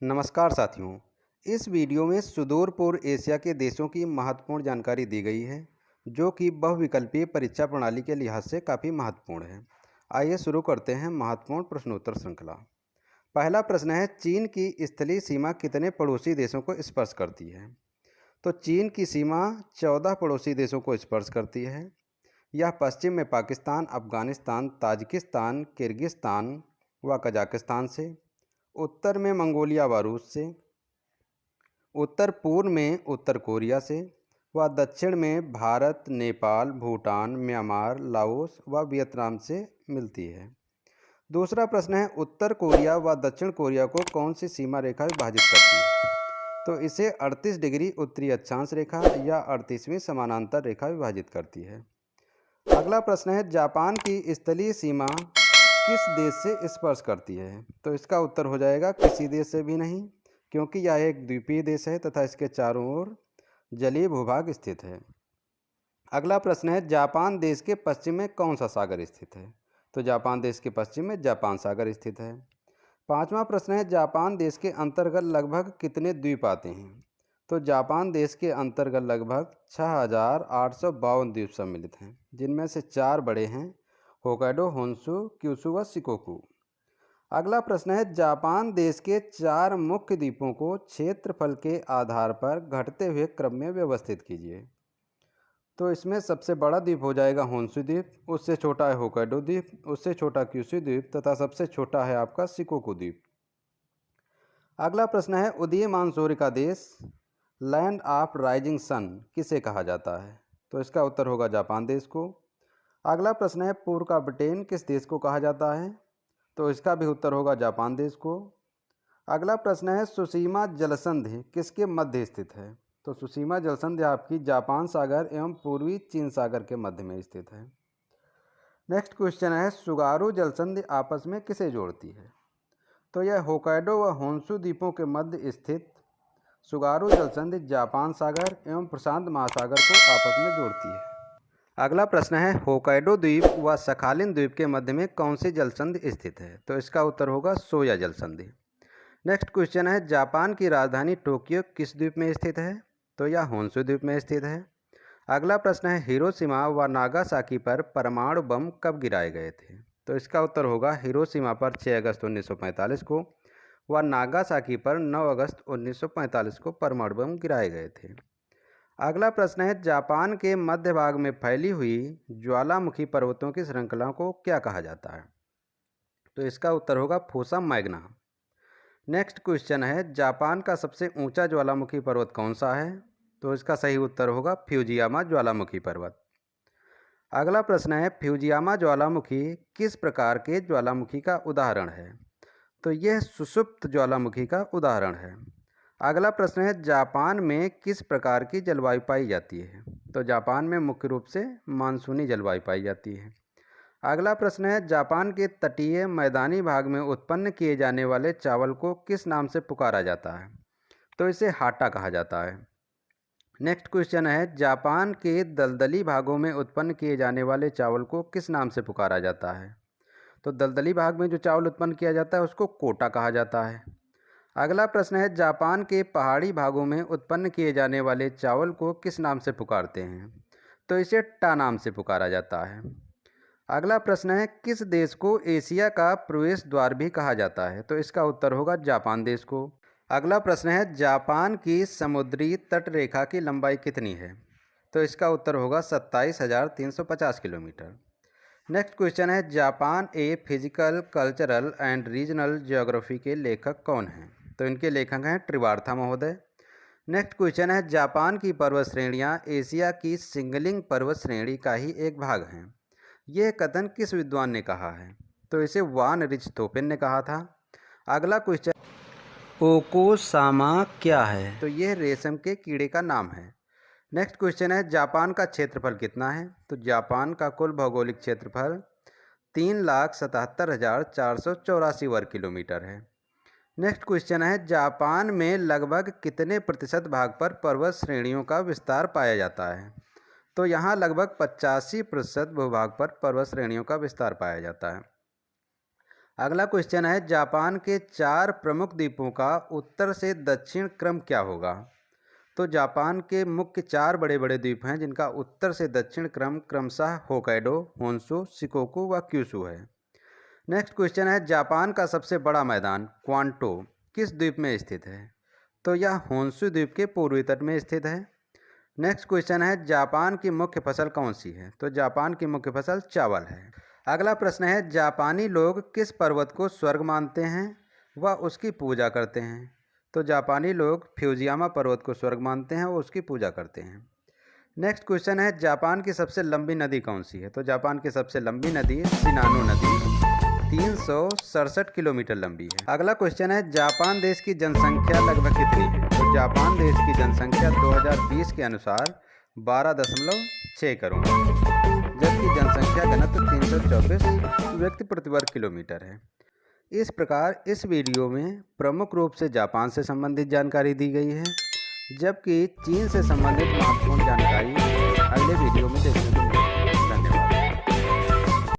नमस्कार साथियों। इस वीडियो में सुदूर पूर्व एशिया के देशों की महत्वपूर्ण जानकारी दी गई है जो कि बहुविकल्पीय परीक्षा प्रणाली के लिहाज से काफ़ी महत्वपूर्ण है। आइए शुरू करते हैं महत्वपूर्ण प्रश्नोत्तर श्रृंखला। पहला प्रश्न है, चीन की स्थलीय सीमा कितने पड़ोसी देशों को स्पर्श करती है? तो चीन की सीमा 14 पड़ोसी देशों को स्पर्श करती है। यह पश्चिम में पाकिस्तान, अफगानिस्तान, ताजिकिस्तान, किर्गिस्तान व कजाकिस्तान से, उत्तर में मंगोलिया व रूस से, उत्तर पूर्व में उत्तर कोरिया से व दक्षिण में भारत, नेपाल, भूटान, म्यांमार, लाओस व वियतनाम से मिलती है। दूसरा प्रश्न है, उत्तर कोरिया व दक्षिण कोरिया को कौन सी सीमा रेखा विभाजित करती है? तो इसे 38 डिग्री उत्तरी अक्षांश रेखा या 38वीं समानांतर रेखा विभाजित करती है। अगला प्रश्न है, जापान की स्थलीय सीमा किस देश से स्पर्श करती है? तो इसका उत्तर हो जाएगा किसी देश से भी नहीं, क्योंकि यह एक द्वीपीय देश है तथा इसके चारों ओर जलीय भूभाग स्थित है। अगला प्रश्न है, जापान देश के पश्चिम में कौन सा सागर स्थित है? तो जापान देश के पश्चिम में जापान सागर स्थित है। पांचवा प्रश्न है, जापान देश के अंतर्गत लगभग कितने द्वीप आते हैं? तो जापान देश के अंतर्गत लगभग 6,852 द्वीप सम्मिलित हैं, जिनमें से 4 बड़े हैं, होकाइडो, होन्शु, क्यूशु व शिकोकू। अगला प्रश्न है, जापान देश के 4 मुख्य द्वीपों को क्षेत्रफल के आधार पर घटते हुए क्रम में व्यवस्थित कीजिए। तो इसमें सबसे बड़ा द्वीप हो जाएगा होन्शु द्वीप, उससे छोटा है होकाइडो द्वीप, उससे छोटा क्यूशु द्वीप तथा सबसे छोटा है आपका शिकोकू द्वीप। अगला प्रश्न है, उदीयमान सूर्य का देश, लैंड ऑफ राइजिंग सन, किसे कहा जाता है? तो इसका उत्तर होगा जापान देश को। अगला प्रश्न है, पूर्व का ब्रिटेन किस देश को कहा जाता है? तो इसका भी उत्तर होगा जापान देश को। अगला प्रश्न है, सुशीमा जलसंधि किसके मध्य स्थित है? तो सुशीमा जलसंधि आपकी जापान सागर एवं पूर्वी चीन सागर के मध्य में स्थित है। नेक्स्ट क्वेश्चन है, सुगारू जलसंधि आपस में किसे जोड़ती है? तो यह होकाइडो व होन्शु द्वीपों के मध्य स्थित सुगारू जलसंधि जापान सागर एवं प्रशांत महासागर को आपस में जोड़ती है। अगला प्रश्न है, होकाइडो द्वीप व सखालिन द्वीप के मध्य में कौन सी जलसंधि स्थित है? तो इसका उत्तर होगा सोया जलसंधि। नेक्स्ट क्वेश्चन है, जापान की राजधानी टोक्यो किस द्वीप में स्थित है? तो यह होन्शु द्वीप में स्थित है। अगला प्रश्न है, हिरोशिमा व नागासाकी पर परमाणु बम कब गिराए गए थे? तो इसका उत्तर होगा हिरोशिमा पर 6 अगस्त 1945 को व नागासाकी पर 9 अगस्त 1945 को परमाणु बम गिराए गए थे। अगला प्रश्न है, जापान के मध्य भाग में फैली हुई ज्वालामुखी पर्वतों की श्रृंखला को क्या कहा जाता है? तो इसका उत्तर होगा फूसा मैग्ना। नेक्स्ट क्वेश्चन है, जापान का सबसे ऊंचा ज्वालामुखी पर्वत कौन सा है? तो इसका सही उत्तर होगा फ्यूजियामा ज्वालामुखी पर्वत। अगला प्रश्न है, फ्यूजियामा ज्वालामुखी किस प्रकार के ज्वालामुखी का उदाहरण है? तो यह सुषुप्त ज्वालामुखी का उदाहरण है। अगला प्रश्न है, जापान में किस प्रकार की जलवायु पाई जाती है? तो जापान में मुख्य रूप से मानसूनी जलवायु पाई जाती है। अगला प्रश्न है, जापान के तटीय मैदानी भाग में उत्पन्न किए जाने वाले चावल को किस नाम से पुकारा जाता है? तो इसे हाटा कहा जाता है। नेक्स्ट क्वेश्चन है, जापान के दलदली भागों में उत्पन्न किए जाने वाले चावल को किस नाम से पुकारा जाता है? तो दलदली भाग में जो चावल उत्पन्न किया जाता है उसको कोटा कहा जाता है। अगला प्रश्न है, जापान के पहाड़ी भागों में उत्पन्न किए जाने वाले चावल को किस नाम से पुकारते हैं? तो इसे टा नाम से पुकारा जाता है। अगला प्रश्न है, किस देश को एशिया का प्रवेश द्वार भी कहा जाता है? तो इसका उत्तर होगा जापान देश को। अगला प्रश्न है, जापान की समुद्री तट रेखा की लंबाई कितनी है? तो इसका उत्तर होगा 27,350 किलोमीटर। नेक्स्ट क्वेश्चन है, Japan a physical, cultural and regional geography के लेखक कौन हैं? तो इनके लेखक हैं त्रिवार्था महोदय। नेक्स्ट क्वेश्चन है, जापान की पर्वत श्रेणियाँ एशिया की सिंगलिंग पर्वत श्रेणी का ही एक भाग हैं। यह कथन किस विद्वान ने कहा है? तो इसे वान रिचथोफेन ने कहा था। अगला क्वेश्चन, ओकोसामा क्या है? तो यह रेशम के कीड़े का नाम है। नेक्स्ट क्वेश्चन है, जापान का क्षेत्रफल कितना है? तो जापान का कुल भौगोलिक क्षेत्रफल 3,77,484 वर्ग किलोमीटर है। नेक्स्ट क्वेश्चन है, जापान में लगभग कितने प्रतिशत भाग पर पर्वत श्रेणियों का विस्तार पाया जाता है? तो यहाँ लगभग 85% भूभाग पर पर्वत श्रेणियों का विस्तार पाया जाता है। अगला क्वेश्चन है, जापान के 4 प्रमुख द्वीपों का उत्तर से दक्षिण क्रम क्या होगा? तो जापान के मुख्य 4 बड़े बड़े द्वीप हैं जिनका उत्तर से दक्षिण क्रम क्रमशः होकाइडो, होन्शु, शिकोकू व क्यूशू है। नेक्स्ट क्वेश्चन है, जापान का सबसे बड़ा मैदान क्वांटो किस द्वीप में स्थित है? तो यह होन्शु द्वीप के पूर्वी तट में स्थित है। नेक्स्ट क्वेश्चन है, जापान की मुख्य फसल कौन सी है? तो जापान की मुख्य फसल चावल है। अगला प्रश्न है, जापानी लोग किस पर्वत को स्वर्ग मानते हैं व उसकी पूजा करते हैं? तो जापानी लोग फ्यूजियामा पर्वत को स्वर्ग मानते हैं और उसकी पूजा करते हैं। नेक्स्ट क्वेश्चन है, जापान की सबसे लंबी नदी कौन सी है? तो जापान की सबसे लंबी नदी शिनानो नदी 367 किलोमीटर लंबी है। अगला क्वेश्चन है, जापान देश की जनसंख्या लगभग कितनी है? तो जापान देश की जनसंख्या 2020 के अनुसार 12.6 करोड़ है, जबकि जनसंख्या घनत्व 324 व्यक्ति प्रति वर्ग किलोमीटर है। इस प्रकार इस वीडियो में प्रमुख रूप से जापान से संबंधित जानकारी दी गई है, जबकि चीन से संबंधित महत्वपूर्ण जानकारी अगले वीडियो में देखेंगे।